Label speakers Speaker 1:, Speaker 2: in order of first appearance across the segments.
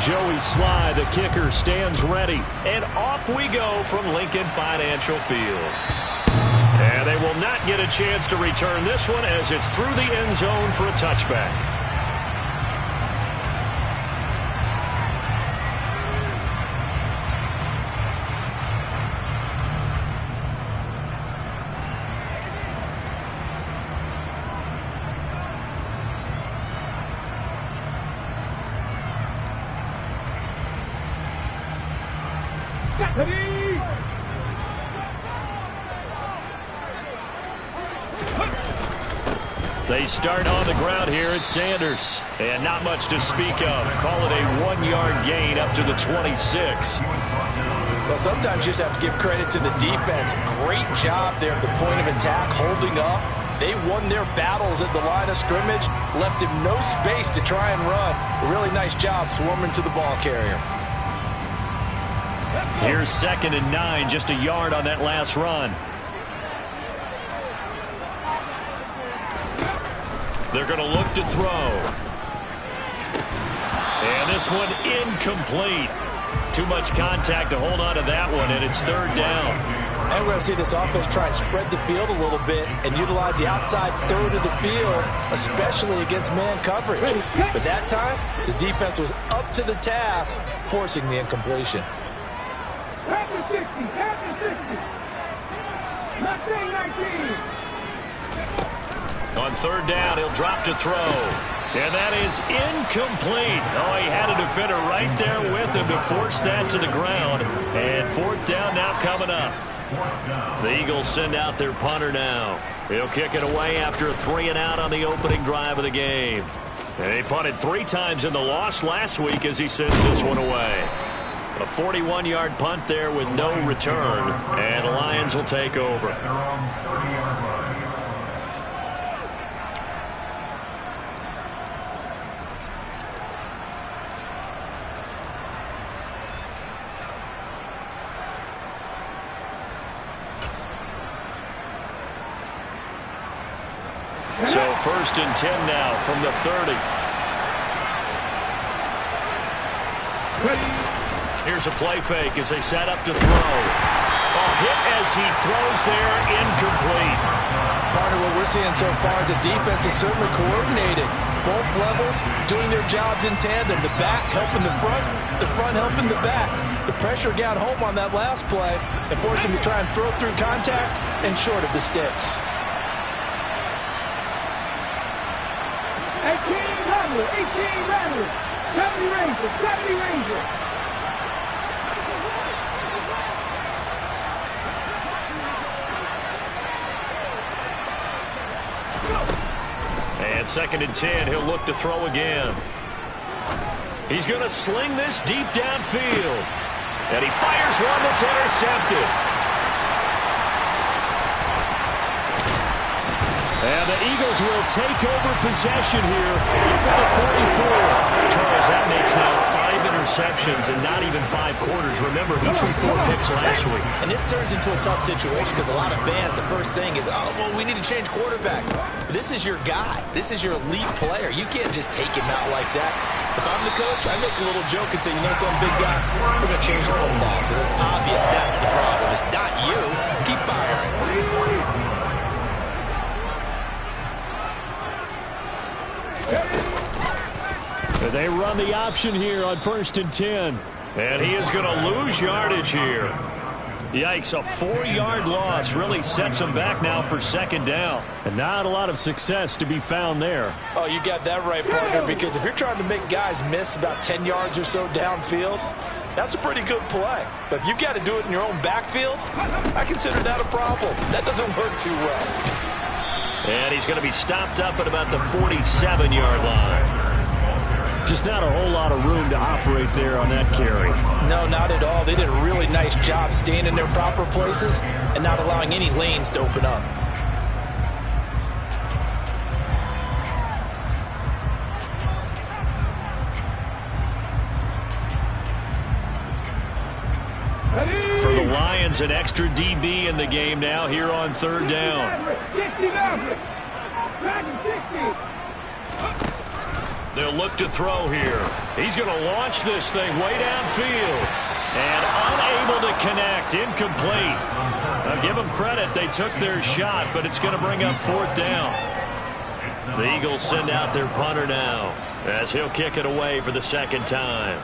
Speaker 1: Joey Sly, the kicker, stands ready. And off we go from Lincoln Financial Field. And they will not get a chance to return this one as it's through the end zone for a touchback. They start on the ground here at Sanders. And not much to speak of. Call it a 1-yard gain up to the 26.
Speaker 2: Well, sometimes you just have to give credit to the defense. Great job there at the point of attack, holding up. They won their battles at the line of scrimmage, left him no space to try and run. A really nice job swarming to the ball carrier.
Speaker 1: Here's 2nd and 9, just a yard on that last run. They're going to look to throw. And this one incomplete. Too much contact to hold on to that one, and it's 3rd down.
Speaker 2: And we're going to see this offense try and spread the field a little bit and utilize the outside third of the field, especially against man coverage. But that time, the defense was up to the task, forcing the incompletion.
Speaker 3: After 60, after 60. 19.
Speaker 1: On 3rd down, he'll drop to throw. And that is incomplete. Oh, he had a defender right there with him to force that to the ground. And 4th down now coming up. The Eagles send out their punter now. He'll kick it away after a 3-and-out on the opening drive of the game. And they punted 3 times in the loss last week as he sends this one away. A 41-yard punt there with no return. And the Lions will take over. So 1st and 10 now from the 30. Here's a play fake as they set up to throw. Hit as he throws there, incomplete.
Speaker 2: Part of what we're seeing so far is the defense is certainly coordinated. Both levels doing their jobs in tandem. The back helping the front helping the back. The pressure got home on that last play and forced him to try and throw through contact and short of the sticks.
Speaker 3: 18 Rattler, 70 Ranger.
Speaker 1: And 2nd and 10, he'll look to throw again. He's going to sling this deep downfield. And he fires one that's intercepted. And the Eagles will take over possession here for the 44. Charles, that makes now 5 interceptions and not even 5 quarters. Remember, he threw 4 picks last week.
Speaker 2: And this turns into a tough situation because a lot of fans, the first thing is, oh, well, we need to change quarterbacks. This is your guy. This is your elite player. You can't just take him out like that. If I'm the coach, I make a little joke and say, you know something, big guy? We're going to change the football. So it's obvious that's the problem. It's not you. Keep firing.
Speaker 1: They run the option here on 1st and 10. And he is going to lose yardage here. Yikes, a 4-yard loss really sets him back now for 2nd down. And not a lot of success to be found there.
Speaker 2: Oh, you got that right, partner, because if you're trying to make guys miss about 10 yards or so downfield, that's a pretty good play. But if you've got to do it in your own backfield, I consider that a problem. That doesn't work too well.
Speaker 1: And he's going to be stopped up at about the 47-yard line. Just not a whole lot of room to operate there on that carry.
Speaker 2: No, not at all. They did a really nice job staying in their proper places and not allowing any lanes to open up.
Speaker 1: For the Lions, an extra DB in the game now here on 3rd down. They'll look to throw here. He's going to launch this thing way downfield. And unable to connect. Incomplete. Now give them credit. They took their shot, but it's going to bring up 4th down. The Eagles send out their punter now as he'll kick it away for the 2nd time.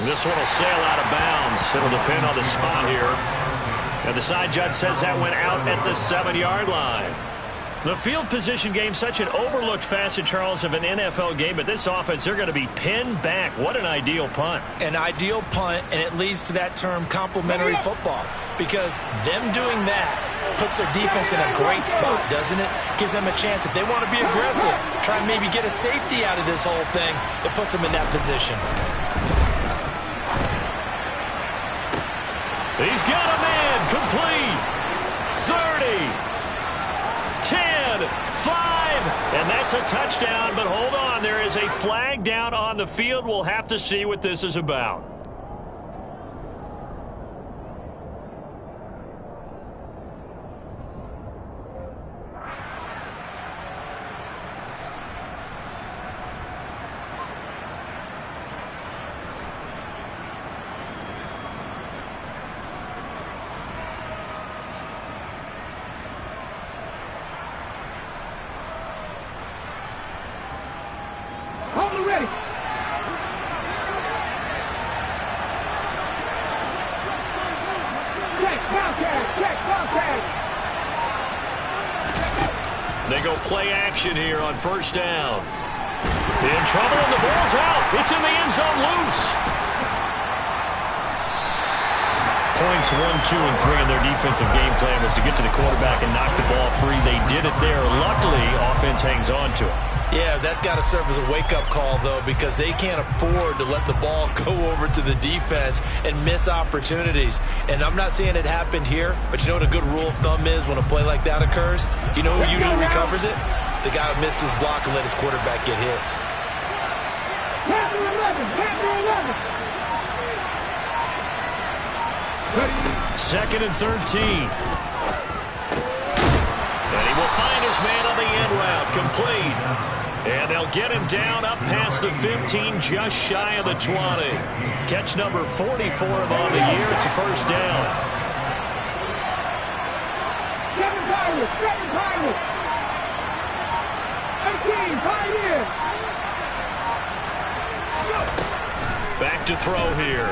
Speaker 1: This one will sail out of bounds. It'll depend on the spot here. And the side judge says that went out at the 7-yard line. The field position game, such an overlooked facet, Charles, of an NFL game. But this offense, they're going to be pinned back. What an ideal punt.
Speaker 2: An ideal punt, and it leads to that term complementary football. Because them doing that puts their defense in a great spot, doesn't it? Gives them a chance. If they want to be aggressive, try and maybe get a safety out of this whole thing, it puts them in that position.
Speaker 1: He's got a man complete. 30, 10, 5, and that's a touchdown. But hold on, there is a flag down on the field. We'll have to see what this is about.
Speaker 3: Ready. Check, contact.
Speaker 1: They go play action here on 1st down. In trouble, and the ball's out. It's in the end zone loose. Points 1, 2, and 3 in their defensive game plan was to get to the quarterback and knock the ball free. They did it there. Luckily, offense hangs on to it.
Speaker 2: Yeah, that's got to serve as a wake-up call, though, because they can't afford to let the ball go over to the defense and miss opportunities. And I'm not saying it happened here, but you know what a good rule of thumb is when a play like that occurs? You know who usually recovers it? The guy who missed his block and let his quarterback get hit.
Speaker 3: Panther 11.
Speaker 1: 2nd and 13. And he will find his man on the end route, complete. And they'll get him down up past the 15, just shy of the 20. Catch number 44 on the year. It's a 1st down.
Speaker 3: Seven Pirates. 18, Pioneers.
Speaker 1: Back to throw here.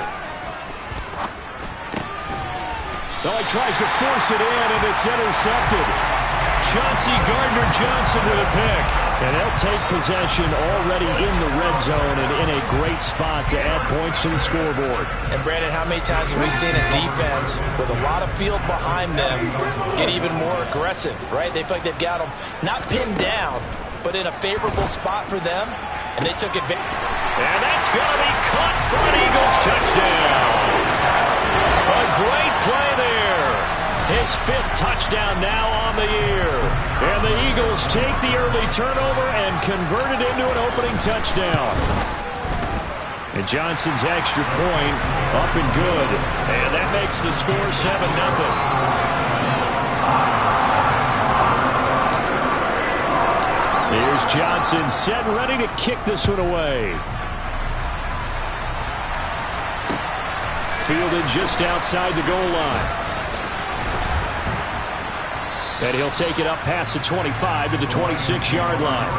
Speaker 1: Oh, he tries to force it in, and it's intercepted. Chauncey Gardner-Johnson with a pick. And they'll take possession already in the red zone and in a great spot to add points to the scoreboard.
Speaker 2: And, Brandon, how many times have we seen a defense with a lot of field behind them get even more aggressive, right? They feel like they've got them not pinned down, but in a favorable spot for them, and they took advantage.
Speaker 1: And that's going to be caught for an Eagles touchdown. A great play there. His 5th touchdown now on the year. And the Eagles take the early turnover and convert it into an opening touchdown. And Johnson's extra point up and good. And that makes the score 7-0. Here's Johnson set and ready to kick this one away. Fielded just outside the goal line. And he'll take it up past the 25 to the 26-yard line.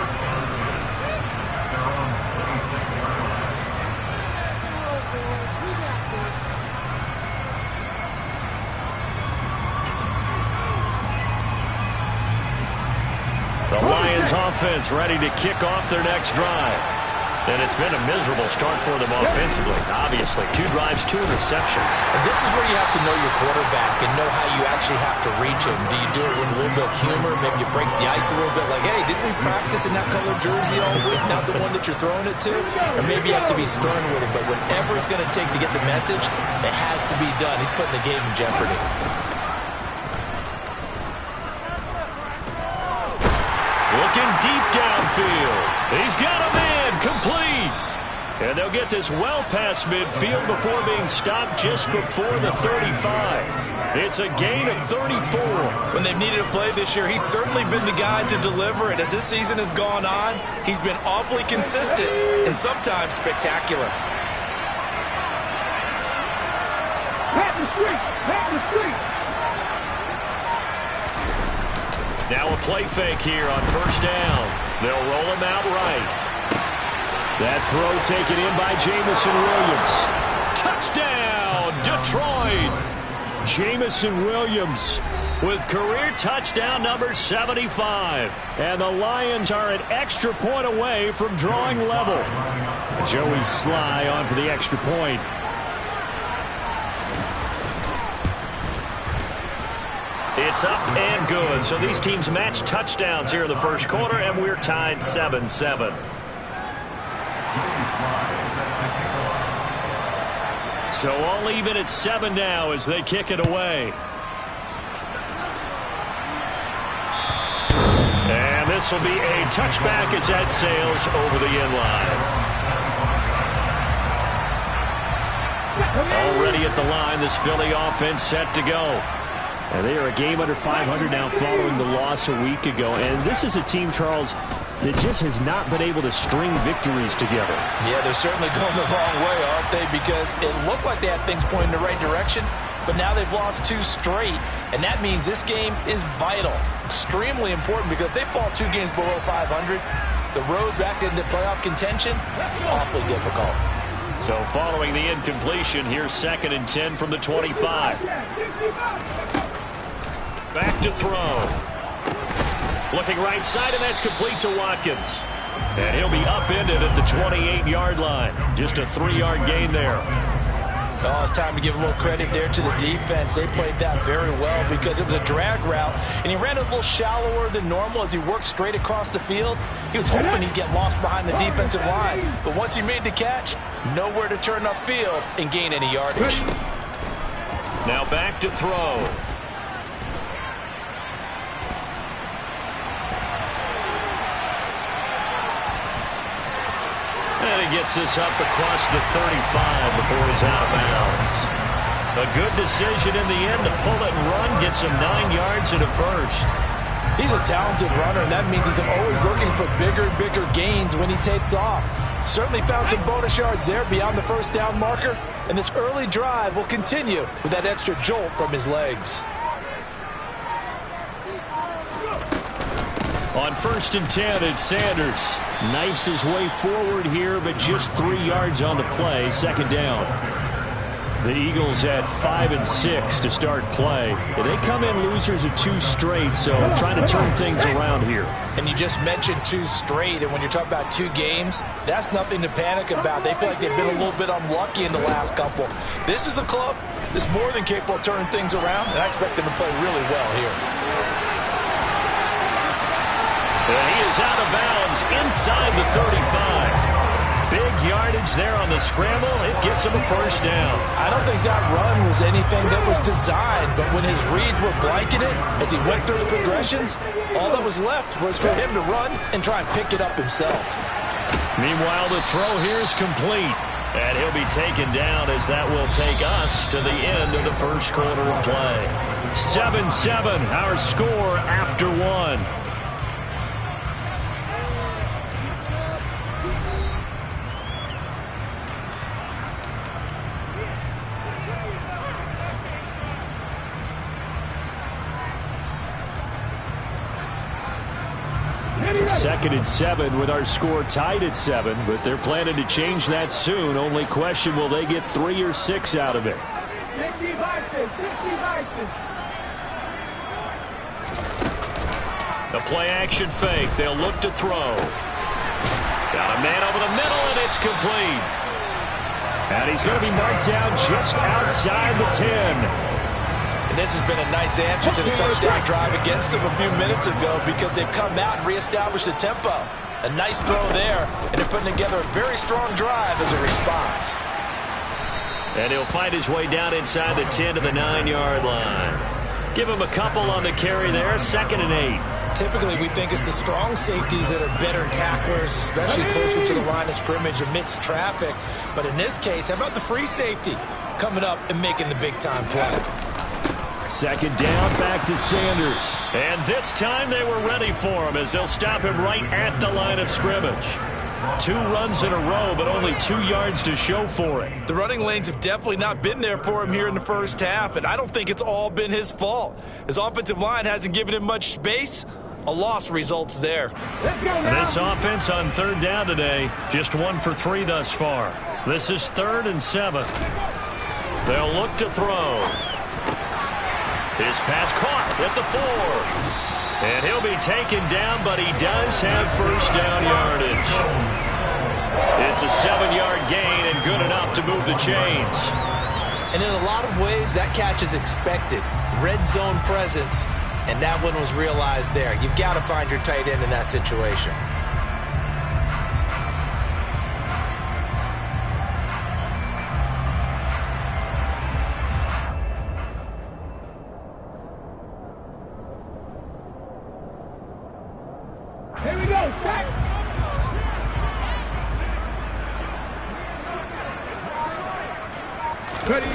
Speaker 1: The Lions offense ready to kick off their next drive. And it's been a miserable start for them offensively. Obviously, 2 drives, 2 interceptions.
Speaker 2: And this is where you have to know your quarterback and know how you actually have to reach him. Do you do it with a little bit of humor? Maybe you break the ice a little bit like, hey, didn't we practice in that colored jersey all week, not the one that you're throwing it to? Or maybe you have to be stern with him. But whatever it's going to take to get the message, it has to be done. He's putting the game in jeopardy. Looking
Speaker 1: deep downfield. He's got a man complete. And they'll get this well past midfield before being stopped just before the 35. It's a gain of 34.
Speaker 2: When they've needed a play this year, he's certainly been the guy to deliver. And as this season has gone on, he's been awfully consistent and sometimes spectacular.
Speaker 3: Pat the street. Pat the street.
Speaker 1: Now a play fake here on first down. They'll roll him out right. That throw taken in by Jamison Williams. Touchdown, Detroit! Jamison Williams with career touchdown number 75. And the Lions are an extra point away from drawing level. Joey Sly on for the extra point. It's up and good. So these teams match touchdowns here in the first quarter, and we're tied 7-7. So all even at 7 now as they kick it away. And this will be a touchback as that sails over the end line. Already at the line, this Philly offense set to go. And they are a game under 500 now following the loss a week ago. And this is a team, Charles, that just has not been able to string victories together.
Speaker 2: Yeah, they're certainly going the wrong way, aren't they? Because it looked like they had things pointing in the right direction, but now they've lost 2 straight. And that means this game is vital, extremely important, because if they fall 2 games below 500, the road back into playoff contention, awfully difficult.
Speaker 1: So following the incompletion, here's 2nd and 10 from the 25. Back to throw. Looking right side, and that's complete to Watkins. And he'll be upended at the 28-yard line. Just a 3-yard gain there.
Speaker 2: Oh, it's time to give a little credit there to the defense. They played that very well because it was a drag route, and he ran a little shallower than normal as he worked straight across the field. He was hoping he'd get lost behind the defensive line, but once he made the catch, nowhere to turn upfield and gain any yardage.
Speaker 1: Now back to throw. And he gets this up across the 35 before he's out of bounds. A good decision in the end to pull it and run, gets him 9 yards and a first.
Speaker 2: He's a talented runner, and that means he's always looking for bigger and bigger gains when he takes off. Certainly found some bonus yards there beyond the first down marker, and this early drive will continue with that extra jolt from his legs.
Speaker 1: On 1st and 10, it's Sanders. Knifes his way forward here, but just 3 yards on the play. 2nd down. The Eagles at 5 and 6 to start play. They come in losers of 2 straight, so trying to turn things around here.
Speaker 2: And you just mentioned 2 straight, and when you're talking about 2 games, that's nothing to panic about. They feel like they've been a little bit unlucky in the last couple. This is a club that's more than capable of turning things around, and I expect them to play really well here.
Speaker 1: He is out of bounds inside the 35. Big yardage there on the scramble. It gets him a first down.
Speaker 2: I don't think that run was anything that was designed, but when his reads were blanketed as he went through his progressions, all that was left was for him to run and try and pick it up himself.
Speaker 1: Meanwhile, the throw here is complete. And he'll be taken down as that will take us to the end of the first quarter of play. 7-7, our score after 1. Second and 7 with our score tied at 7, but they're planning to change that soon. Only question, will they get 3 or 6 out of it?
Speaker 3: 60 Vikings, 60 Vikings.
Speaker 1: The play action fake. They'll look to throw. Got a man over the middle, and it's complete. And he's going to be marked down just outside the 10.
Speaker 2: And this has been a nice answer to the touchdown drive against them a few minutes ago because they've come out and reestablished the tempo. A nice throw there, and they're putting together a very strong drive as a response.
Speaker 1: And he'll find his way down inside the 10 to the 9-yard line. Give him a couple on the carry there. 2nd and 8.
Speaker 2: Typically, we think it's the strong safeties that are better tacklers, especially closer to the line of scrimmage amidst traffic. But in this case, how about the free safety coming up and making the big-time play?
Speaker 1: Second down, back to Sanders. And this time they were ready for him as they'll stop him right at the line of scrimmage. 2 runs in a row, but only 2 yards to show for it.
Speaker 2: The running lanes have definitely not been there for him here in the first half, and I don't think it's all been his fault. His offensive line hasn't given him much space. A loss results there.
Speaker 1: This offense on third down today, just 1 for 3 thus far. This is 3rd and 7. They'll look to throw. His pass caught at the 4. And he'll be taken down, but he does have first down yardage. It's a 7-yard gain and good enough to move the chains.
Speaker 2: And in a lot of ways, that catch is expected. Red zone presence, and that one was realized there. You've got to find your tight end in that situation.
Speaker 3: Here we go, back. Ready.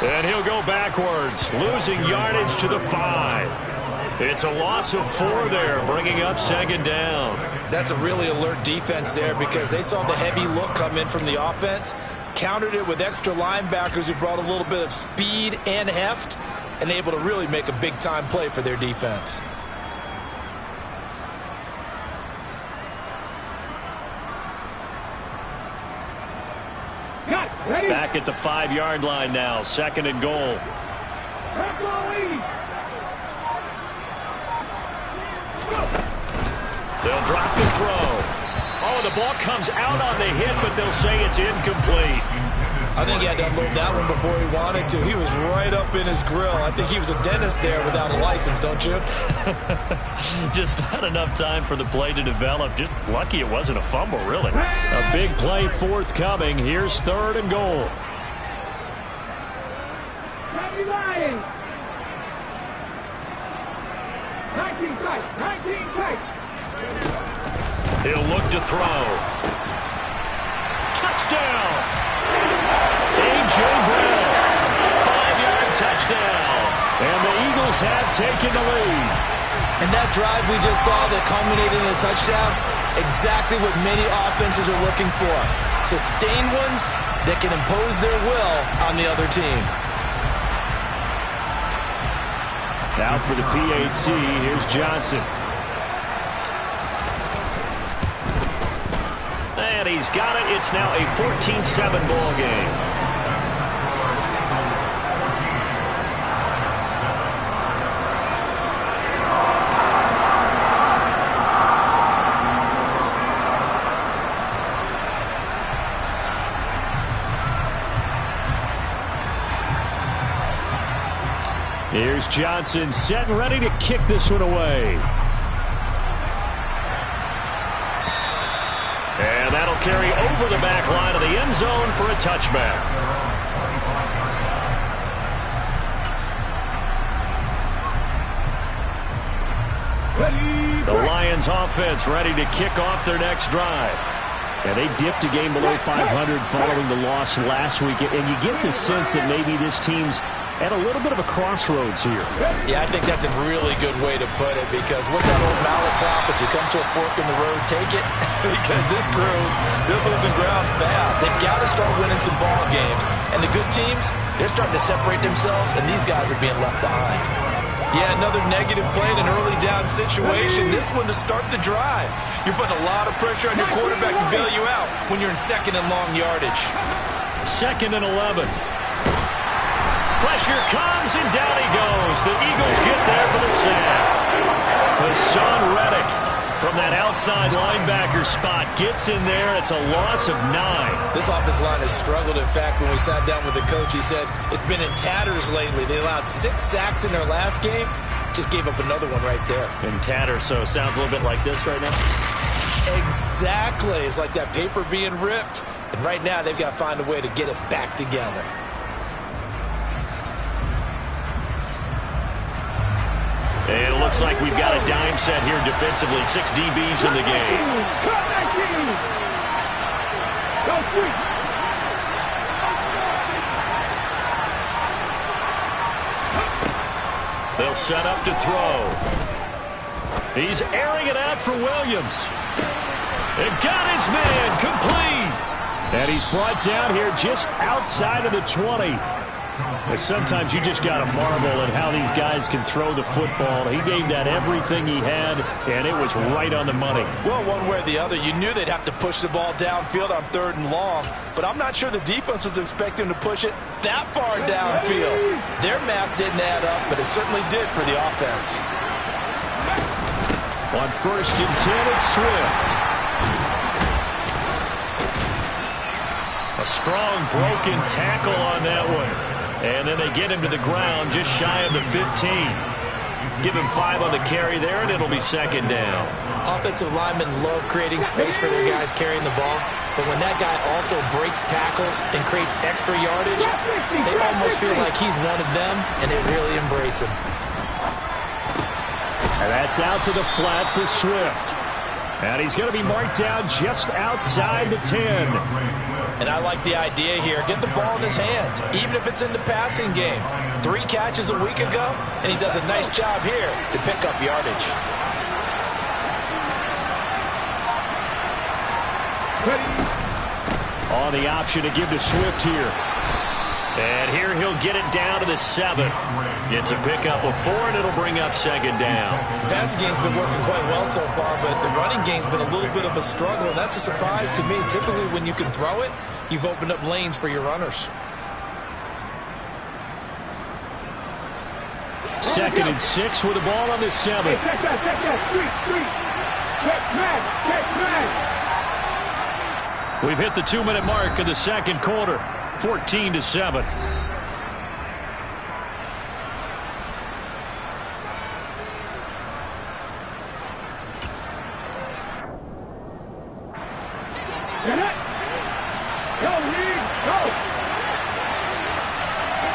Speaker 1: And he'll go backwards, losing yardage to the 5. It's a loss of 4 there, bringing up 2nd down.
Speaker 2: That's a really alert defense there because they saw the heavy look come in from the offense, countered it with extra linebackers who brought a little bit of speed and heft, and able to really make a big-time play for their defense.
Speaker 1: Back at the 5-yard line now, 2nd and goal. They'll drop the throw. Oh, the ball comes out on the hit, but they'll say it's incomplete.
Speaker 2: I think he had to unload that one before he wanted to. He was right up in his grill. I think he was a dentist there without a license, don't you?
Speaker 1: Just not enough time for the play to develop. Just lucky it wasn't a fumble, really. A big play forthcoming. Here's 3rd and goal.
Speaker 3: Happy Lions. 19 tight, 19 tight.
Speaker 1: He'll look to throw. Touchdown! A.J. Brown, 5-yard touchdown. And the Eagles have taken the lead.
Speaker 2: And that drive we just saw that culminated in a touchdown, exactly what many offenses are looking for. Sustained ones that can impose their will on the other team.
Speaker 1: Out for the PAT, here's Johnson. And he's got it. It's now a 14-7 ball game. Here's Johnson set and ready to kick this one away. And that'll carry over the back line of the end zone for a touchback. The Lions offense ready to kick off their next drive. And they dipped a game below 500 following the loss last week. And you get the sense that maybe this team's at a little bit of a crossroads here.
Speaker 2: Yeah, I think that's a really good way to put it because what's that old malaprop? If you come to a fork in the road, take it. Because this crew, they're losing ground fast. They've got to start winning some ball games. And the good teams, they're starting to separate themselves, and these guys are being left behind. Yeah, another negative play in an early down situation. This one to start the drive. You're putting a lot of pressure on your quarterback to bail you out when you're in 2nd and long yardage.
Speaker 1: 2nd and 11. Pressure comes, and down he goes. The Eagles get there for the sack. Hassan Reddick from that outside linebacker spot gets in there. It's a loss of 9.
Speaker 2: This offensive line has struggled. In fact, when we sat down with the coach, he said it's been in tatters lately. They allowed 6 sacks in their last game. Just gave up another one right there.
Speaker 1: In tatters, so it sounds a little bit like this right now.
Speaker 2: Exactly. It's like that paper being ripped. And right now, they've got to find a way to get it back together.
Speaker 1: And looks like we've got a dime set here defensively. 6 DBs in the game.
Speaker 3: Go street.
Speaker 1: They'll set up to throw. He's airing it out for Williams. And got his man complete. And he's brought down here just outside of the 20. And sometimes you just got to marvel at how these guys can throw the football. He gave that everything he had, and it was right on the money.
Speaker 2: Well, one way or the other, you knew they'd have to push the ball downfield on 3rd and long, but I'm not sure the defense was expecting to push it that far downfield. Their math didn't add up, but it certainly did for the offense.
Speaker 1: On 1st and 10, it's Swift. A strong broken tackle on that one. And then they get him to the ground just shy of the 15. Give him 5 on the carry there, and it'll be 2nd down.
Speaker 2: Offensive linemen love creating space for their guys carrying the ball, but when that guy also breaks tackles and creates extra yardage, they almost feel like he's one of them, and they really embrace him.
Speaker 1: And that's out to the flat for Swift. And he's going to be marked down just outside the 10.
Speaker 2: And I like the idea here. Get the ball in his hands, even if it's in the passing game. 3 catches a week ago, and he does a nice job here to pick up yardage.
Speaker 1: On the option to give to Swift here. And here he'll get it down to the 7. It's a pickup of 4, and it'll bring up 2nd down.
Speaker 2: The passing game's been working quite well so far, but the running game's been a little bit of a struggle, and that's a surprise to me. Typically, when you can throw it, you've opened up lanes for your runners.
Speaker 1: 2nd and 6 with the ball on the 7.
Speaker 3: Check that, street. Check man.
Speaker 1: We've hit the 2-minute mark of the 2nd quarter. 14-7.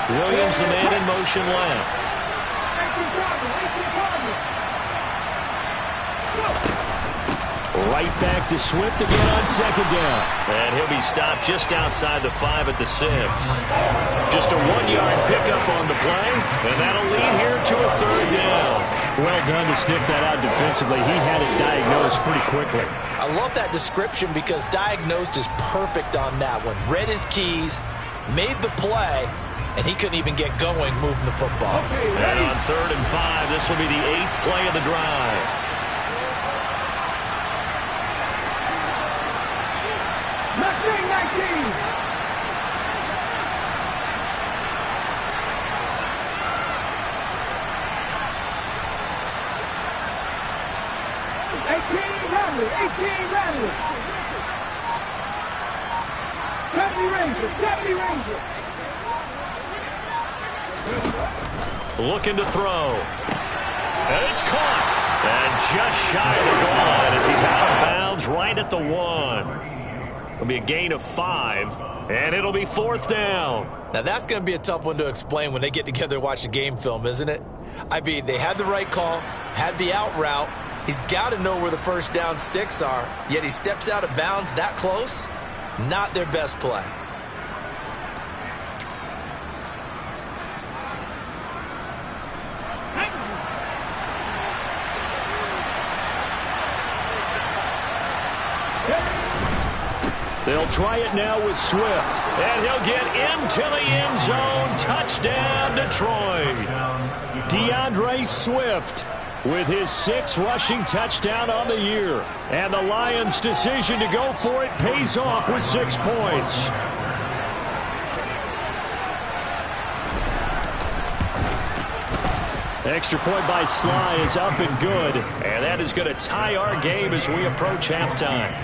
Speaker 1: Williams, the man in motion left. Right back to Swift again on 2nd down. And he'll be stopped just outside the 5 at the 6. Just a 1-yard pickup on the play, and that'll lead here to a 3rd down. Well done to sniff that out defensively. He had it diagnosed pretty quickly.
Speaker 2: I love that description because diagnosed is perfect on that one. Read his keys, made the play, and he couldn't even get going moving the football.
Speaker 1: And on 3rd and 5, this will be the 8th play of the drive.
Speaker 3: 18 Rattlers. 70 Rangers.
Speaker 1: Looking to throw. And it's caught. And just shy of the goal line as he's out of bounds right at the 1. It'll be a gain of 5, and it'll be 4th down.
Speaker 2: Now that's going to be a tough one to explain when they get together and watch the game film, isn't it? I mean, they had the right call, had the out route. He's got to know where the first down sticks are, yet he steps out of bounds that close. Not their best play.
Speaker 1: They'll try it now with Swift, and he'll get into the end zone. Touchdown, Detroit. DeAndre Swift with his 6th rushing touchdown on the year. And the Lions' decision to go for it pays off with 6 points. Extra point by Sly is up and good. And that is going to tie our game as we approach halftime.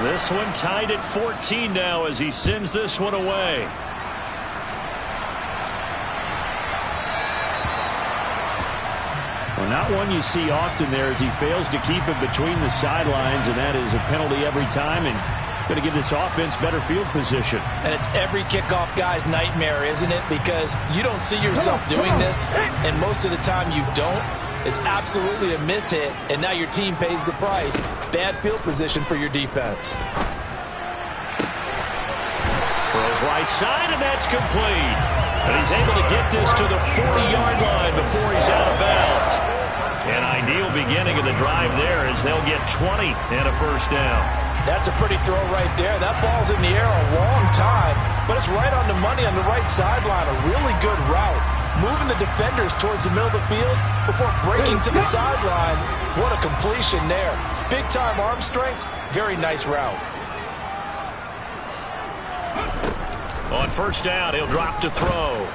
Speaker 1: This one tied at 14 now as he sends this one away. Well, not one you see often there as he fails to keep it between the sidelines, and that is a penalty every time. And Going to give this offense better field position.
Speaker 2: And it's every kickoff guy's nightmare, isn't it? Because you don't see yourself doing this, and most of the time you don't. It's absolutely a mishit, and now your team pays the price. Bad field position for your defense.
Speaker 1: Throws right side, and that's complete. And he's able to get this to the 40-yard line before he's out of bounds. An ideal beginning of the drive there as they'll get 20 and a first down.
Speaker 2: That's a pretty throw right there. That ball's in the air a long time, but it's right on the money on the right sideline. A really good route. Moving the defenders towards the middle of the field before breaking to the sideline. What a completion there. Big-time arm strength. Very nice route.
Speaker 1: On first down, he'll drop to throw.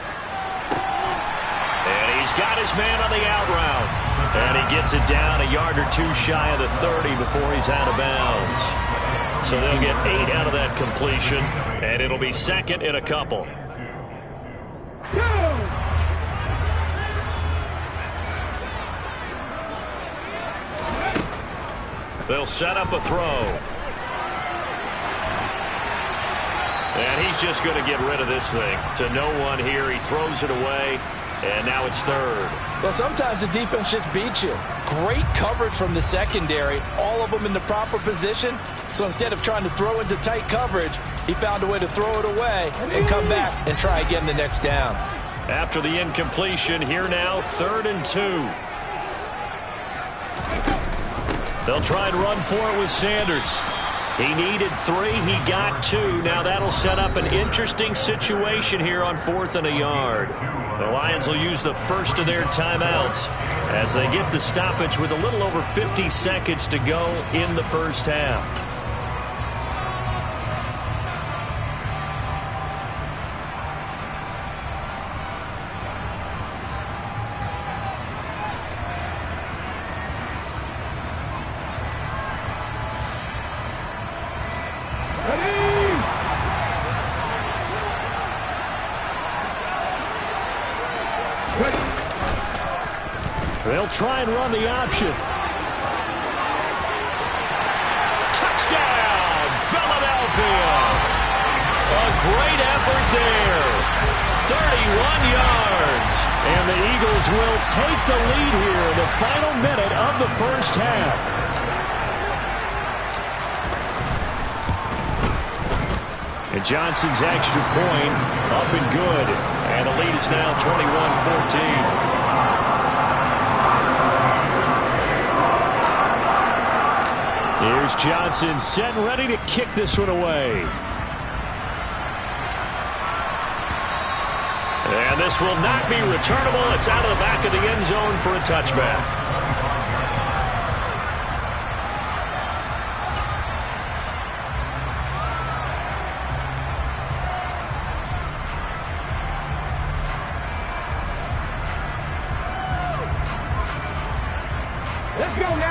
Speaker 1: And he's got his man on the out route. And he gets it down a yard or two shy of the 30 before he's out of bounds. So they'll get 8 out of that completion, and it'll be second in a couple. They'll set up a throw. And he's just going to get rid of this thing. To no one here. He throws it away. And now it's third.
Speaker 2: Well, sometimes the defense just beats you. Great coverage from the secondary. All of them in the proper position. So instead of trying to throw into tight coverage, he found a way to throw it away and come back and try again the next down.
Speaker 1: After the incompletion, here now, 3rd and 2. They'll try and run for it with Sanders. He needed 3. He got 2. Now that'll set up an interesting situation here on 4th and a yard. The Lions will use the first of their timeouts as they get the stoppage with a little over 50 seconds to go in the first half. They'll try and run the option. Touchdown, Philadelphia. A great effort there. 31 yards. And the Eagles will take the lead here in the final minute of the first half. And Johnson's extra point up and good. And the lead is now 21-14. Here's Johnson set and ready to kick this one away. And this will not be returnable. It's out of the back of the end zone for a touchback.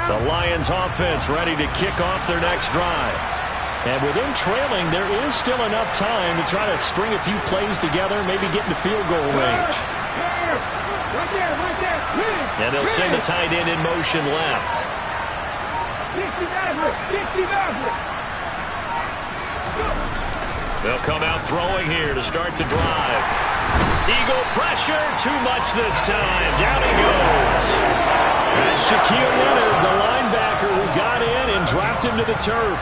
Speaker 1: The Lions offense ready to kick off their next drive. And with them trailing, there is still enough time to try to string a few plays together, maybe get into field goal range. And they'll send the tight end in motion left. They'll come out throwing here to start the drive. Eagle pressure, too much this time. Down he goes. That's Shaquille Leonard, the linebacker who got in and dropped him to the turf.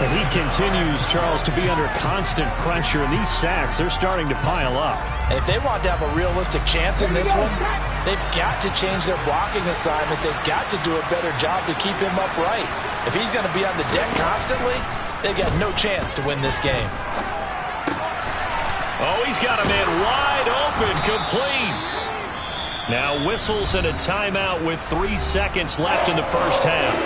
Speaker 1: And he continues, Charles, to be under constant pressure. And these sacks, they're starting to pile up.
Speaker 2: And if they want to have a realistic chance in this one, they've got to change their blocking assignments. They've got to do a better job to keep him upright. If he's going to be on the deck constantly, they've got no chance to win this game.
Speaker 1: Oh, he's got a man wide open, complete. Now whistles and a timeout with 3 seconds left in the first half.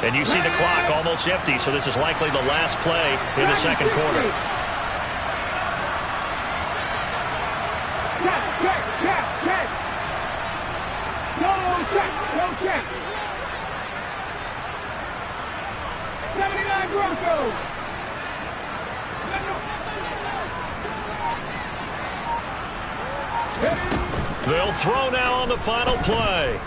Speaker 1: And you see the clock almost empty, so this is likely the last play in the second quarter. They'll throw now on the final play.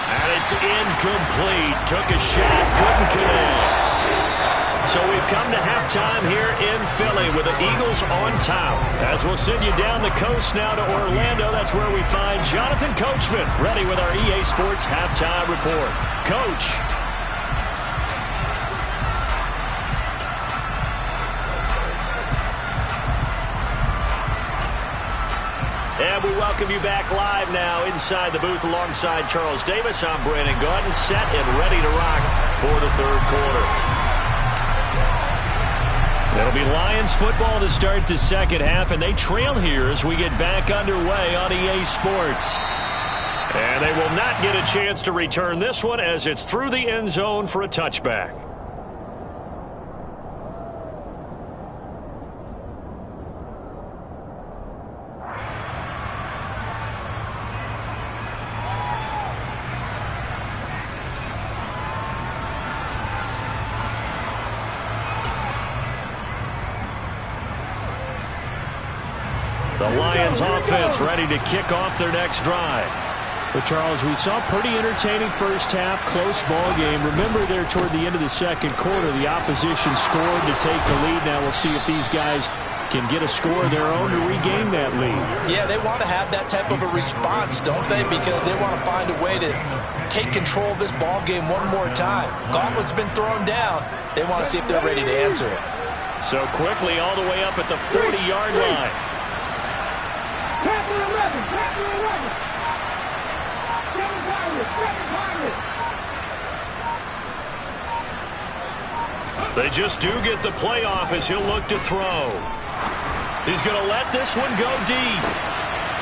Speaker 1: And it's incomplete. Took a shot, couldn't connect. So we've come to halftime here in Philly with the Eagles on top. As we'll send you down the coast now to Orlando, that's where we find Jonathan Coachman ready with our EA Sports halftime report. Coach. And we welcome you back live now inside the booth alongside Charles Davis. I'm Brandon Gaudin, set and ready to rock for the third quarter. It'll be Lions football to start the second half, and they trail here as we get back underway on EA Sports. And they will not get a chance to return this one as it's through the end zone for a touchback. The Lions offense ready to kick off their next drive.
Speaker 4: But, Charles, we saw a pretty entertaining first half, close ball game. Remember there toward the end of the second quarter, the opposition scored to take the lead. Now we'll see if these guys can get a score of their own to regain that lead.
Speaker 2: Yeah, they want to have that type of a response, don't they? Because they want to find a way to take control of this ball game one more time. Gauntlet's been thrown down. They want to see if they're ready to answer it.
Speaker 1: So quickly all the way up at the 40-yard line. They just do get the playoff as he'll look to throw. He's going to let this one go deep.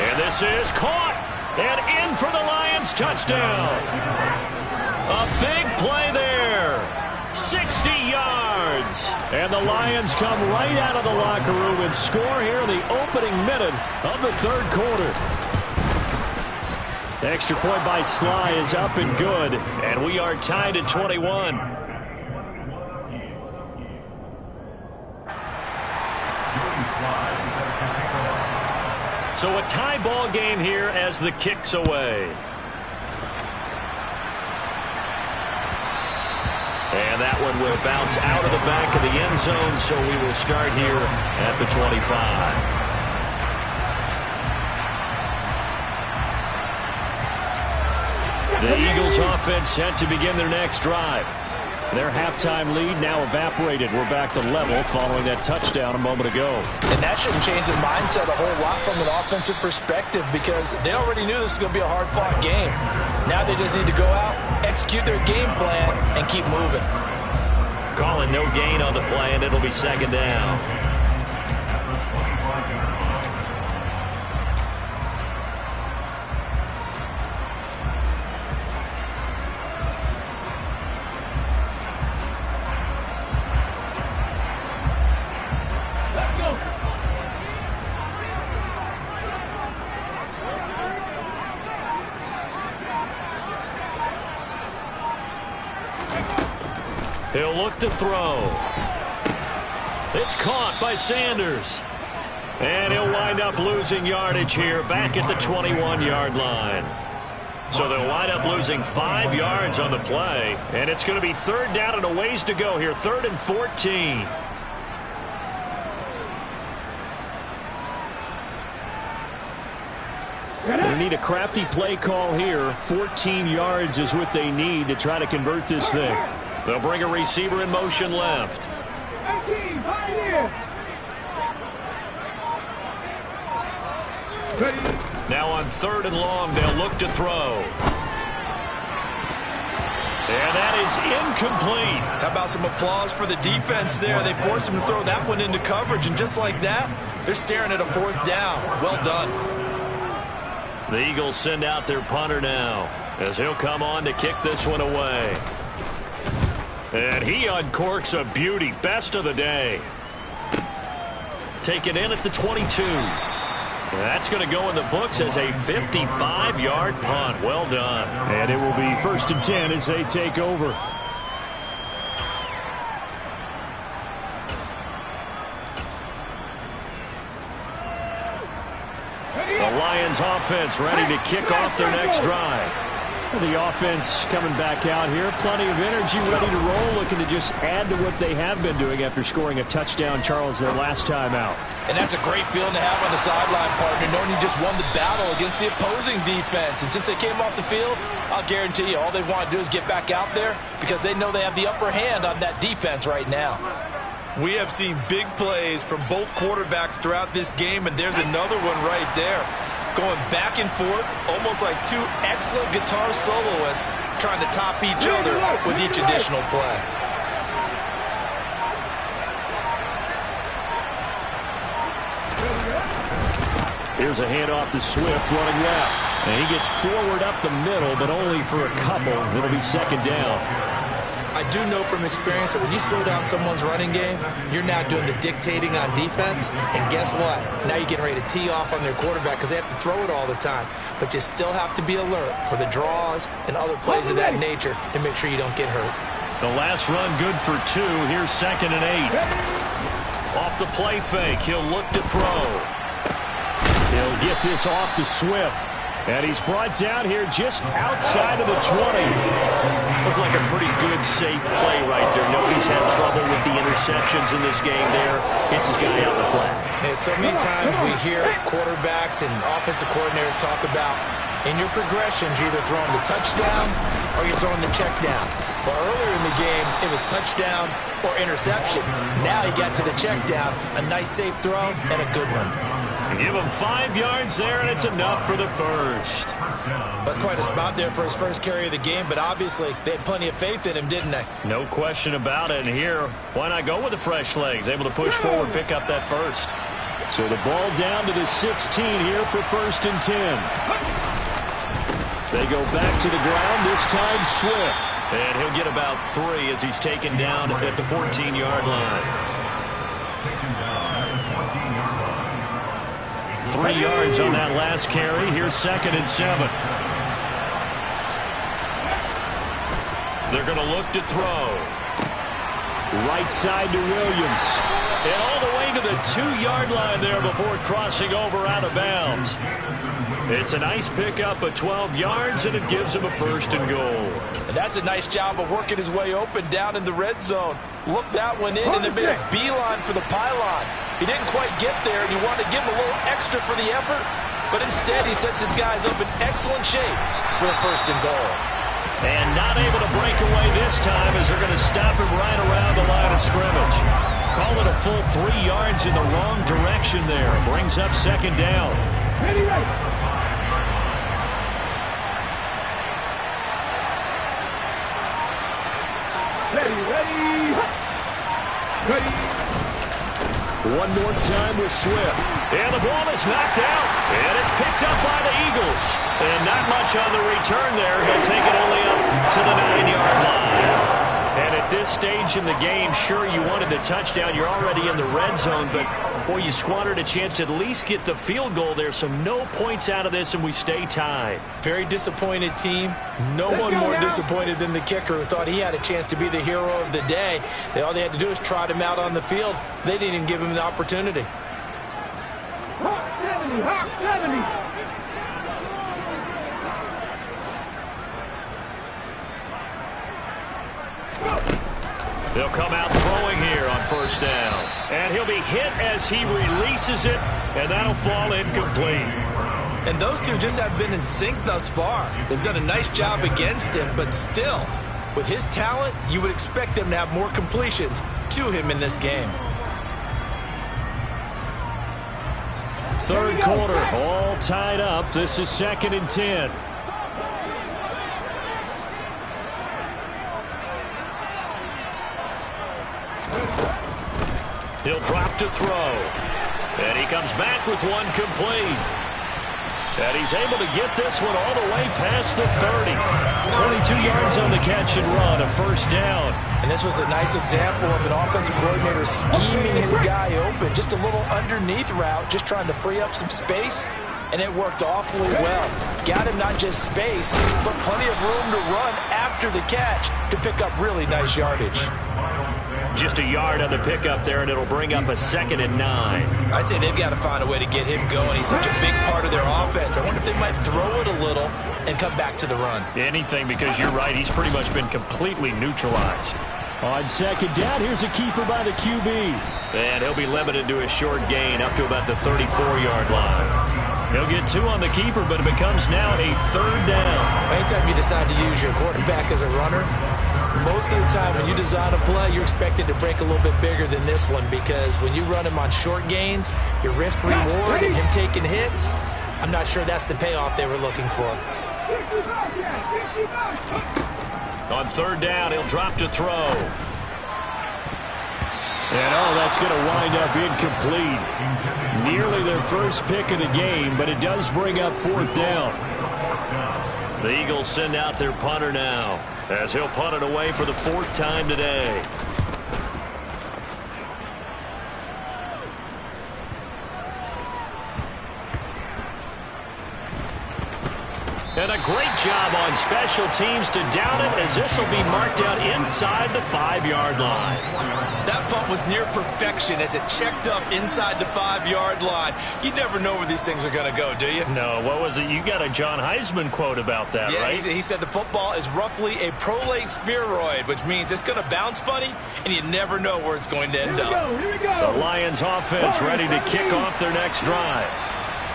Speaker 1: And this is caught. And in for the Lions touchdown. A big play there. 60 yards. And the Lions come right out of the locker room and score here in the opening minute of the third quarter.
Speaker 4: The extra point by Sly is up and good.
Speaker 1: And we are tied at 21. So a tie ball game here as the kick's away. And that one will bounce out of the back of the end zone, so we will start here at the 25. The Eagles offense set to begin their next drive. Their halftime lead now evaporated. We're back to level following that touchdown a moment ago.
Speaker 2: And that shouldn't change the mindset a whole lot from an offensive perspective because they already knew this was going to be a hard-fought game. Now they just need to go out, execute their game plan, and keep moving.
Speaker 1: Calling no gain on the play, and it'll be second down. He'll look to throw. It's caught by Sanders. And he'll wind up losing yardage here back at the 21-yard line. So they'll wind up losing 5 yards on the play. And it's going to be third down and a ways to go here. 3rd and 14.
Speaker 4: They need a crafty play call here. 14 yards is what they need to try to convert this thing.
Speaker 1: They'll bring a receiver in motion left. Now on 3rd and long, they'll look to throw. And that is incomplete.
Speaker 2: How about some applause for the defense there? They forced him to throw that one into coverage, and just like that, they're staring at a 4th down. Well done.
Speaker 1: The Eagles send out their punter now as he'll come on to kick this one away. And he uncorks a beauty. Best of the day. Taken in at the 22. That's going to go in the books as a 55-yard punt. Well done.
Speaker 4: And it will be 1st and 10 as they take over.
Speaker 1: The Lions offense ready to kick off their next drive.
Speaker 4: The offense coming back out here. Plenty of energy, ready to roll, looking to just add to what they have been doing after scoring a touchdown, Charles, their last time out.
Speaker 2: And that's a great feeling to have on the sideline, partner, knowing you just won the battle against the opposing defense. And since they came off the field, I'll guarantee you all they want to do is get back out there because they know they have the upper hand on that defense right now.
Speaker 5: We have seen big plays from both quarterbacks throughout this game, and there's another one right there. Going back and forth, almost like two excellent guitar soloists trying to top each other with each additional play.
Speaker 4: Here's a handoff to Swift running left. And he gets forward up the middle, but only for a couple. It'll be second down.
Speaker 2: I do know from experience that when you slow down someone's running game, you're now doing the dictating on defense. And guess what? Now you're getting ready to tee off on their quarterback because they have to throw it all the time. But you still have to be alert for the draws and other plays of that nature to make sure you don't get hurt.
Speaker 1: The last run good for 2. Here's 2nd and 8. Off the play fake, he'll look to throw.
Speaker 4: He'll get this off to Swift. And he's brought down here just outside of the 20.
Speaker 1: Looked like a pretty good, safe play right there. Nobody's had trouble with the interceptions in this game there. Hits his guy out in the flat.
Speaker 2: Yeah, so many times we hear quarterbacks and offensive coordinators talk about in your progressions, you're either throwing the touchdown or you're throwing the check down. But earlier in the game, it was touchdown or interception. Now he got to the check down, a nice safe throw and a good one.
Speaker 1: Give him 5 yards there, and it's enough for the first.
Speaker 2: That's quite a spot there for his first carry of the game, but obviously they had plenty of faith in him, didn't they?
Speaker 1: No question about it. And here, why not go with the fresh legs? Able to push forward, pick up that first.
Speaker 4: So the ball down to the 16 here for 1st and 10. They go back to the ground, this time Swift.
Speaker 1: And he'll get about 3 as he's taken down at the 14-yard line. 3 yards on that last carry. Here's 2nd and 7. They're going to look to throw.
Speaker 4: Right side to Williams.
Speaker 1: And all the way to the 2-yard line there before crossing over out of bounds. It's a nice pickup of 12 yards, and it gives him a 1st and goal.
Speaker 2: And that's a nice job of working his way open down in the red zone. Looked that one in and then made a beeline for the pylon. He didn't quite get there, and you wanted to give him a little extra for the effort, but instead he sets his guys up in excellent shape for a 1st and goal.
Speaker 1: And not able to break away this time as they're going to stop him right around the line of scrimmage. Call it a full 3 yards in the wrong direction there. Brings up 2nd down.
Speaker 3: Ready, ready. Ready.
Speaker 4: One more time with Swift.
Speaker 1: And the ball is knocked out. And it's picked up by the Eagles. And not much on the return there. He'll take it only up to the 9-yard line. And at this stage in the game, sure, you wanted the touchdown. You're already in the red zone. But, boy, you squandered a chance to at least get the field goal there. So no points out of this, and we stay tied.
Speaker 2: Very disappointed team. No one more disappointed than the kicker who thought he had a chance to be the hero of the day. All they had to do is trot him out on the field. They didn't even give him the opportunity.
Speaker 3: Hawk 70, Hawk 70.
Speaker 1: They'll come out throwing here on 1st down. And he'll be hit as he releases it, and that'll fall incomplete.
Speaker 2: And those two just have been in sync thus far. They've done a nice job against him, but still, with his talent, you would expect them to have more completions to him in this game.
Speaker 4: 3rd quarter, all tied up. This is 2nd and 10.
Speaker 1: He'll drop to throw. And he comes back with one complete. And he's able to get this one all the way past the 30. 22 yards on the catch and run, a 1st down.
Speaker 2: And this was a nice example of an offensive coordinator scheming his guy open. Just a little underneath route, just trying to free up some space. And it worked awfully well. Got him not just space, but plenty of room to run after the catch to pick up really nice yardage.
Speaker 1: Just a yard on the pickup there, and it'll bring up a 2nd and 9.
Speaker 2: I'd say they've got to find a way to get him going. He's such a big part of their offense. I wonder if they might throw it a little and come back to the run.
Speaker 1: Anything, because you're right. He's pretty much been completely neutralized.
Speaker 4: On 2nd down, here's a keeper by the QB.
Speaker 1: And he'll be limited to a short gain up to about the 34-yard line. He'll get 2 on the keeper, but it becomes now a 3rd down.
Speaker 2: Anytime you decide to use your quarterback as a runner, most of the time when you design a play, you're expected to break a little bit bigger than this one, because when you run him on short gains, your risk-reward and him taking hits, I'm not sure that's the payoff they were looking for.
Speaker 1: On 3rd down, he'll drop to throw.
Speaker 4: And that's going to wind up incomplete. Nearly their first pick of the game, but it does bring up 4th down.
Speaker 1: The Eagles send out their punter now, as he'll punt it away for the 4th time today. And a great job on special teams to down it, as this will be marked out inside the 5-yard line.
Speaker 5: That punt was near perfection as it checked up inside the 5-yard line. You never know where these things are going to go, do you?
Speaker 1: No, what was it? You got a John Heisman quote about that,
Speaker 5: yeah,
Speaker 1: right?
Speaker 5: He said the football is roughly a prolate spheroid, which means it's going to bounce funny, and you never know where it's going to end up.
Speaker 3: Here we go.
Speaker 1: The Lions offense ready to kick off their next drive.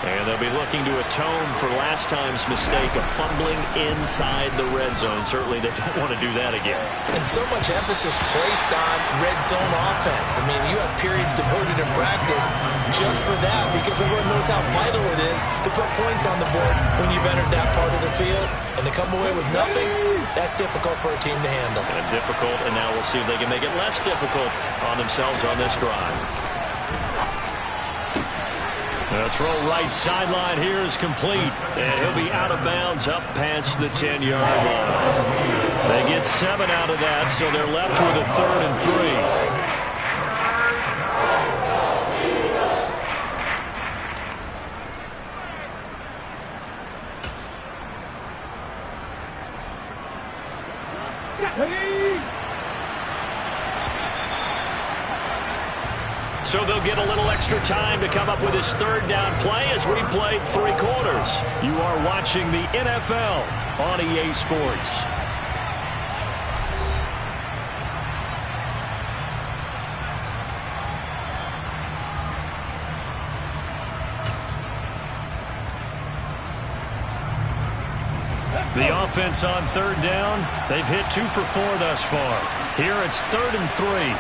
Speaker 1: And they'll be looking to atone for last time's mistake of fumbling inside the red zone. Certainly they don't want to do that again.
Speaker 2: And so much emphasis placed on red zone offense. I mean, you have periods devoted in practice just for that, because everyone knows how vital it is to put points on the board when you've entered that part of the field. And to come away with nothing, that's difficult for a team to handle.
Speaker 1: And difficult, and now we'll see if they can make it less difficult on themselves on this drive. The throw right sideline here is complete, and he'll be out of bounds up past the 10-yard line. They get 7 out of that, so they're left with a 3rd and 3. So they'll get a little extra time to come up with his 3rd down play as we played 3 quarters. You are watching the NFL on EA Sports. The offense on 3rd down, they've hit 2 for 4 thus far. Here it's 3rd and 3.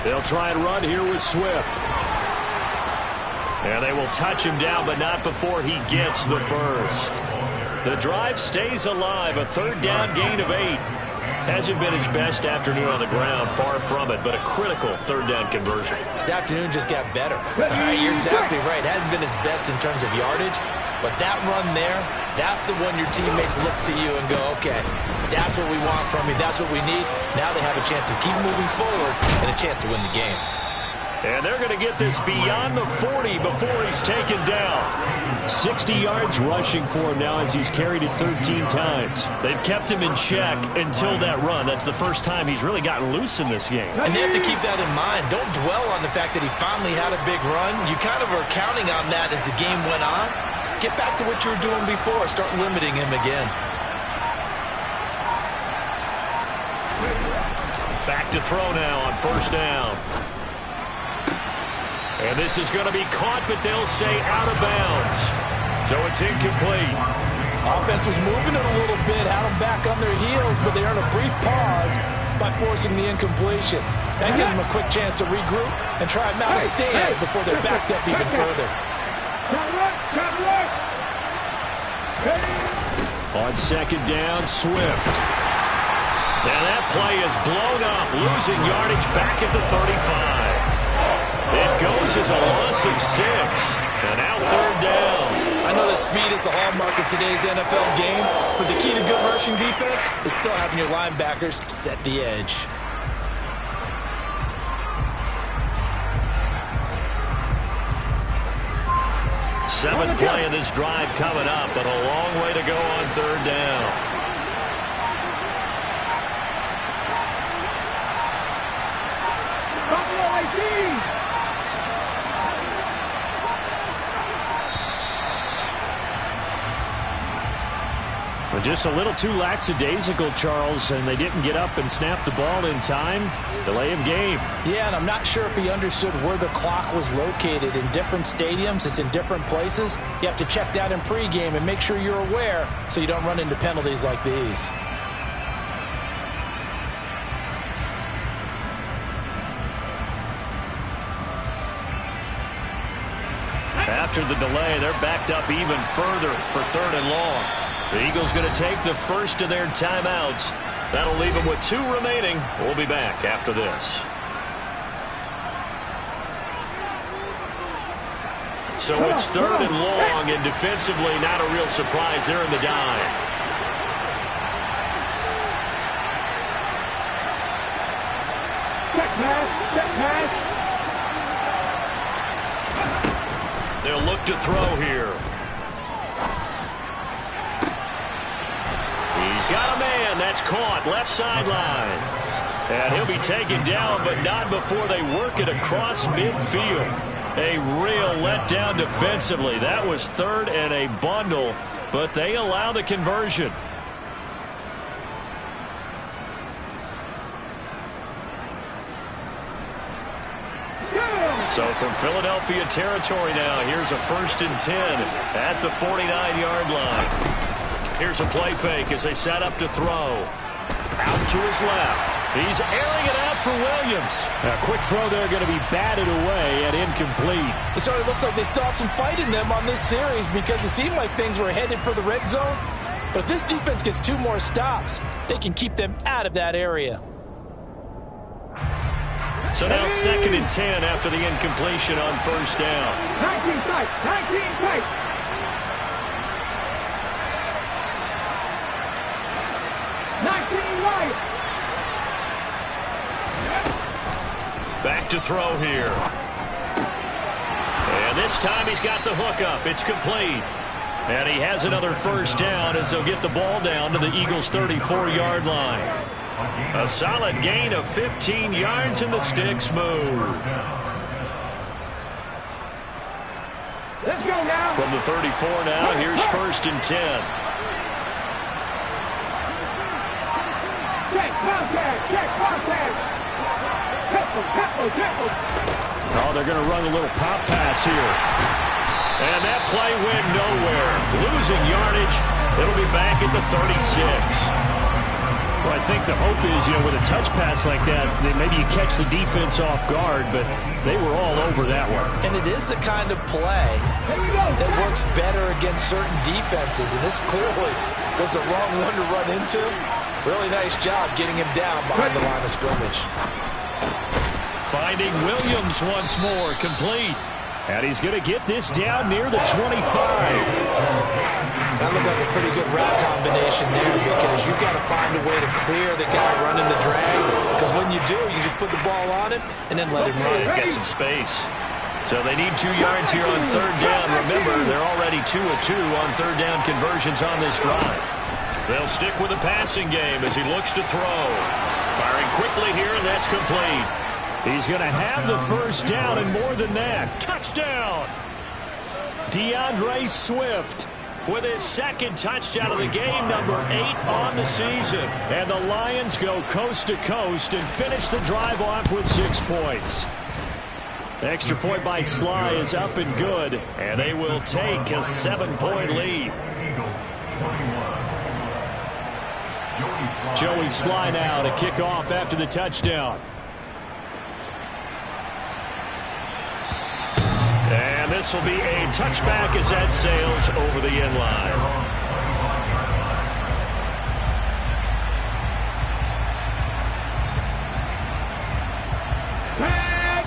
Speaker 1: They'll try and run here with Swift. And they will touch him down, but not before he gets the first. The drive stays alive, a 3rd down gain of 8. Hasn't been his best afternoon on the ground, far from it, but a critical 3rd down conversion.
Speaker 2: This afternoon just got better. All right, you're exactly right. Hasn't been his best in terms of yardage, but that run there, that's the one your teammates look to you and go, okay, that's what we want from you. That's what we need. Now they have a chance to keep moving forward and a chance to win the game.
Speaker 1: And they're going to get this beyond the 40 before he's taken down.
Speaker 4: 60 yards rushing for him now as he's carried it 13 times.
Speaker 1: They've kept him in check until that run. That's the first time he's really gotten loose in this game.
Speaker 2: And they have to keep that in mind. Don't dwell on the fact that he finally had a big run. You kind of are counting on that as the game went on. Get back to what you were doing before. Start limiting him again.
Speaker 1: Back to throw now on 1st down. And this is going to be caught, but they'll say out of bounds. So it's incomplete.
Speaker 2: Offense was moving it a little bit, had them back on their heels, but they earned a brief pause by forcing the incompletion. That gives them a quick chance to regroup and try and mount a stand before they're backed up even further.
Speaker 1: On 2nd down, Swift. And that play is blown up, losing yardage back at the 35. It goes as a loss of 6. And now 3rd down.
Speaker 2: I know that speed is the hallmark of today's NFL game, but the key to good rushing defense is still having your linebackers set the edge.
Speaker 1: Seventh play of this drive coming up, but a long way to go on 3rd down.
Speaker 4: Well, just a little too lackadaisical, Charles, and they didn't get up and snap the ball in time. Delay of game.
Speaker 2: Yeah, and I'm not sure if he understood where the clock was located. In different stadiums, it's in different places. You have to check that in pregame and make sure you're aware so you don't run into penalties like these.
Speaker 1: After the delay, they're backed up even further for 3rd and long. The Eagles going to take the first of their timeouts. That'll leave them with 2 remaining. We'll be back after this. So it's 3rd and long, and defensively not a real surprise. They're in the dime.
Speaker 3: Check pass, check pass.
Speaker 1: They'll look to throw here. He's got a man. That's caught. Left sideline. And he'll be taken down, but not before they work it across midfield. A real letdown defensively. That was 3rd and a bundle, but they allow the conversion. So from Philadelphia territory now, here's a 1st and 10 at the 49-yard line. Here's a play fake as they set up to throw. Out to his left. He's airing it out for Williams.
Speaker 4: A quick throw there going to be batted away and incomplete.
Speaker 2: It sort of looks like they still have some fight in them on this series because it seemed like things were headed for the red zone. But if this defense gets 2 more stops, they can keep them out of that area.
Speaker 1: So now 2nd and 10 after the incompletion on 1st down.
Speaker 3: 19 tight, 19 tight.
Speaker 1: Back to throw here. And this time he's got the hook up. It's complete. And he has another 1st down as they'll get the ball down to the Eagles' 34-yard line. A solid gain of 15 yards and the sticks move.
Speaker 3: Let's go now.
Speaker 1: From the 34 now, here's 1st and 10.
Speaker 3: Check contact, check contact.
Speaker 4: Oh, they're going to run a little pop pass here.
Speaker 1: And that play went nowhere. Losing yardage. It'll be back at the 36.
Speaker 4: Well, I think the hope is, with a touch pass like that, maybe you catch the defense off guard, but they were all over that one.
Speaker 2: And it is the kind of play that works better against certain defenses, and this clearly was the wrong one to run into. Really nice job getting him down behind the line of scrimmage.
Speaker 1: Finding Williams once more, complete.
Speaker 4: And he's going to get this down near the 25.
Speaker 2: That looked like a pretty good route combination there because you've got to find a way to clear the guy running the drag. Because when you do, you just put the ball on him and then let him run.
Speaker 1: He's got some space. So they need 2 yards here on 3rd down. Remember, they're already 2 of 2 on 3rd down conversions on this drive. They'll stick with the passing game as he looks to throw. Firing quickly here, and that's complete.
Speaker 4: He's going to have the 1st down and more than that.
Speaker 1: Touchdown! DeAndre Swift with his 2nd touchdown of the game, number 8 on the season.
Speaker 4: And the Lions go coast to coast and finish the drive off with 6 points. Extra point by Sly is up and good,
Speaker 1: and they will take a 7-point lead.
Speaker 4: Joey Sly now to kick off after the touchdown.
Speaker 1: And this will be a touchback as that sails over the end line.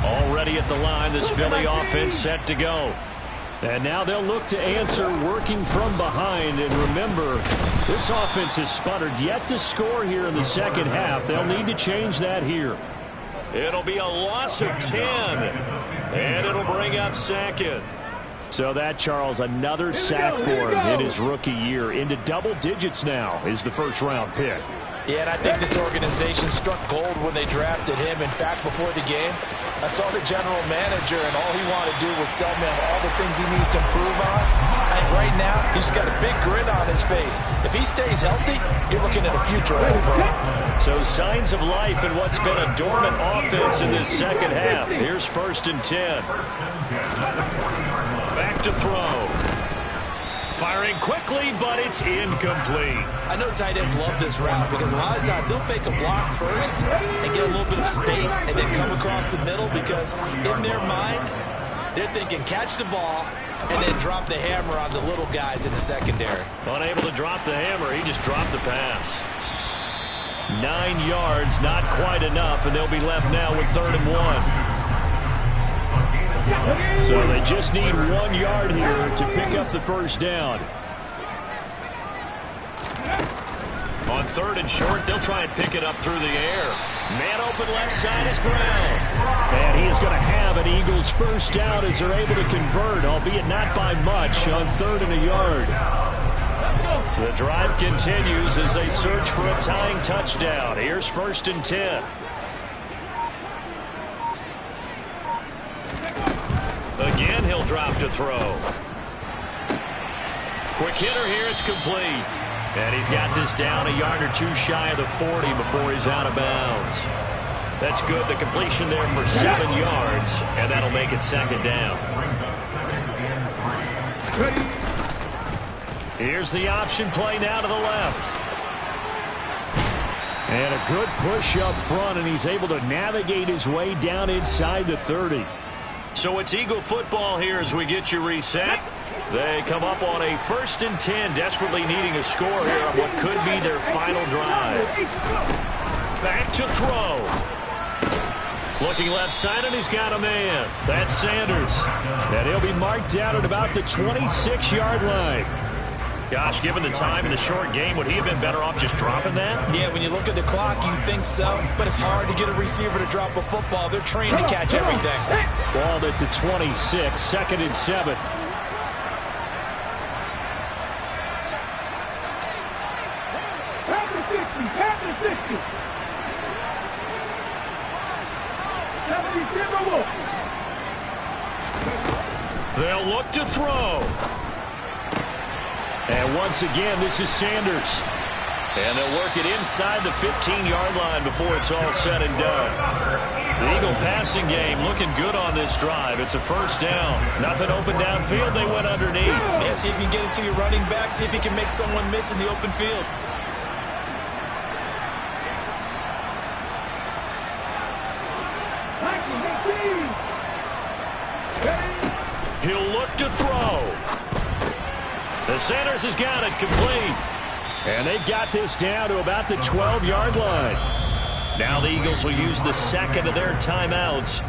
Speaker 1: Already at the line, this Philly offense set to go.
Speaker 4: And now they'll look to answer working from behind. And remember, this offense has sputtered yet to score here in the 2nd half. They'll need to change that here.
Speaker 1: It'll be a loss of 10. And it'll bring up 2nd.
Speaker 4: So that, Charles, another sack for him in his rookie year. Into double digits now is the 1st-round pick.
Speaker 2: Yeah, and I think this organization struck gold when they drafted him. In fact, before the game, I saw the general manager, and all he wanted to do was sell me on all the things he needs to improve on. And right now, he's got a big grin on his face. If he stays healthy, you're looking at a future over.
Speaker 1: So signs of life in what's been a dormant offense in this second half. Here's 1st and 10. Back to throw. Firing quickly, but it's incomplete.
Speaker 2: I know tight ends love this route because a lot of times they'll fake a block first and get a little bit of space and then come across the middle because in their mind, they're thinking catch the ball and then drop the hammer on the little guys in the secondary.
Speaker 1: Unable to drop the hammer, he just dropped the pass. 9 yards, not quite enough, and they'll be left now with 3rd and 1. So they just need 1 yard here to pick up the first down. On 3rd and short, they'll try and pick it up through the air. Man open left side is Brown. And he is going to have an Eagles first down as they're able to convert, albeit not by much, on 3rd and a yard. The drive continues as they search for a tying touchdown. Here's 1st and 10. Again, he'll drop to throw. Quick hitter here, it's complete. And he's got this down a yard or two shy of the 40 before he's out of bounds. That's good. The completion there for 7 yards, and that'll make it 2nd down. Here's the option play now to the left.
Speaker 4: And a good push up front, and he's able to navigate his way down inside the 30.
Speaker 1: So it's Eagle football here as we get you reset. They come up on a 1st and 10, desperately needing a score here on what could be their final drive. Back to throw. Looking left side, and he's got a man. That's Sanders.
Speaker 4: And he'll be marked down at about the 26-yard line.
Speaker 1: Gosh, given the time in the short game, would he have been better off just dropping that?
Speaker 2: Yeah, when you look at the clock, you think so. But it's hard to get a receiver to drop a football. They're trained to catch everything.
Speaker 4: Balled at the 26, 2nd and 7.
Speaker 1: They'll look to throw.
Speaker 4: And once again, this is Sanders.
Speaker 1: And they'll work it inside the 15-yard line before it's all said and done. The Eagle passing game looking good on this drive. It's a first down. Nothing open downfield. They went underneath.
Speaker 2: Yeah, see if you can get it to your running back. See if you can make someone miss in the open field.
Speaker 1: He'll look to throw. The Sanders has got it complete.
Speaker 4: And they've got this down to about the 12-yard line.
Speaker 1: Now the Eagles will use the second of their timeouts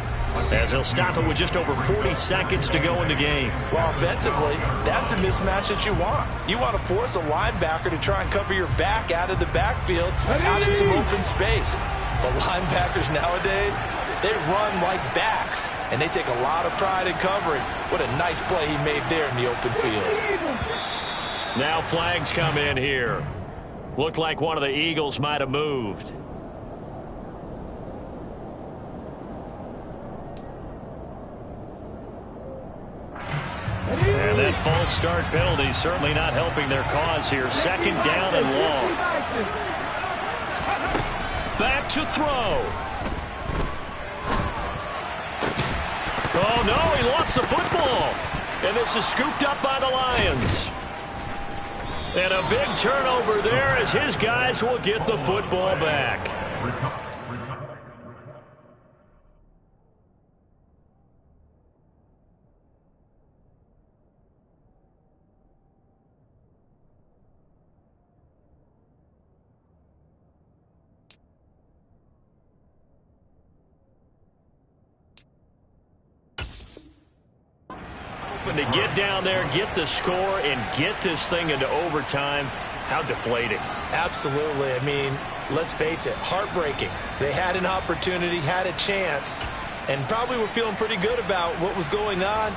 Speaker 1: as they'll stop it with just over 40 seconds to go in the game.
Speaker 2: Well, offensively, that's the mismatch that you want. You want to force a linebacker to try and cover your back out of the backfield, out in some open space. But linebackers nowadays, they run like backs, and they take a lot of pride in covering. What a nice play he made there in the open field.
Speaker 1: Now flags come in here. Looked like one of the Eagles might have moved. And that false start penalty certainly not helping their cause here. 2nd down and long. Back to throw. Oh, no, he lost the football. And this is scooped up by the Lions. And a big turnover there as his guys will get the football back. To get down there, get the score, and get this thing into overtime, how deflating.
Speaker 2: Absolutely. I mean, let's face it, heartbreaking. They had an opportunity, had a chance, and probably were feeling pretty good about what was going on.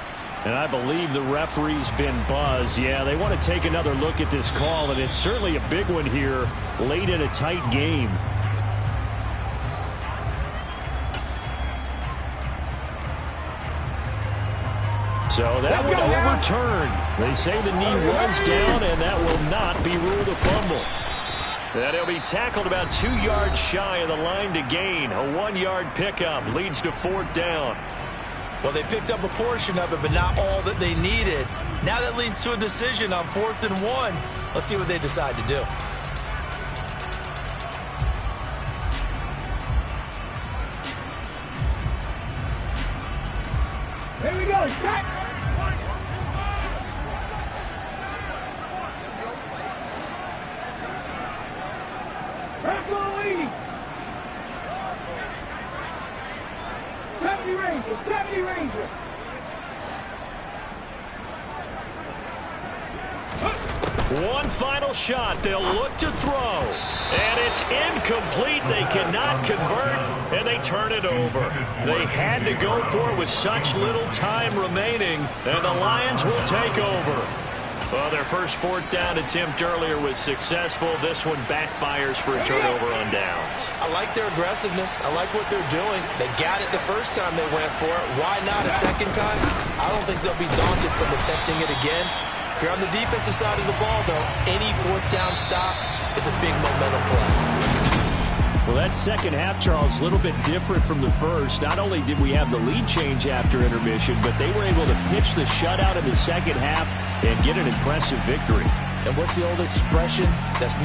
Speaker 4: And I believe the referee's been buzzed. Yeah, they want to take another look at this call, and it's certainly a big one here late in a tight game. So that one overturned. They say the knee was down, and that will not be ruled a fumble. And he'll be tackled about 2 yards shy of the line to gain. A 1-yard pickup leads to 4th down.
Speaker 2: Well, they picked up a portion of it, but not all that they needed. Now that leads to a decision on 4th and 1. Let's see what they decide to do.
Speaker 3: Here we go, Jack. Back on the lead. 70 Rangers, 70 Rangers.
Speaker 1: One final shot. They'll look to throw. And it's incomplete. They cannot convert, and they turn it over. They had to go for it with such little time remaining, and the Lions will take over. Well, their first 4th down attempt earlier was successful. This one backfires for a turnover on downs.
Speaker 2: I like their aggressiveness. I like what they're doing. They got it the first time they went for it. Why not a second time? I don't think they'll be daunted from attempting it again. If you're on the defensive side of the ball, though, any 4th down stop is a big momentum play.
Speaker 4: Well, that second half, Charles, a little bit different from the first. Not only did we have the lead change after intermission, but they were able to pitch the shutout in the second half and get an impressive victory.
Speaker 2: And what's the old expression? That's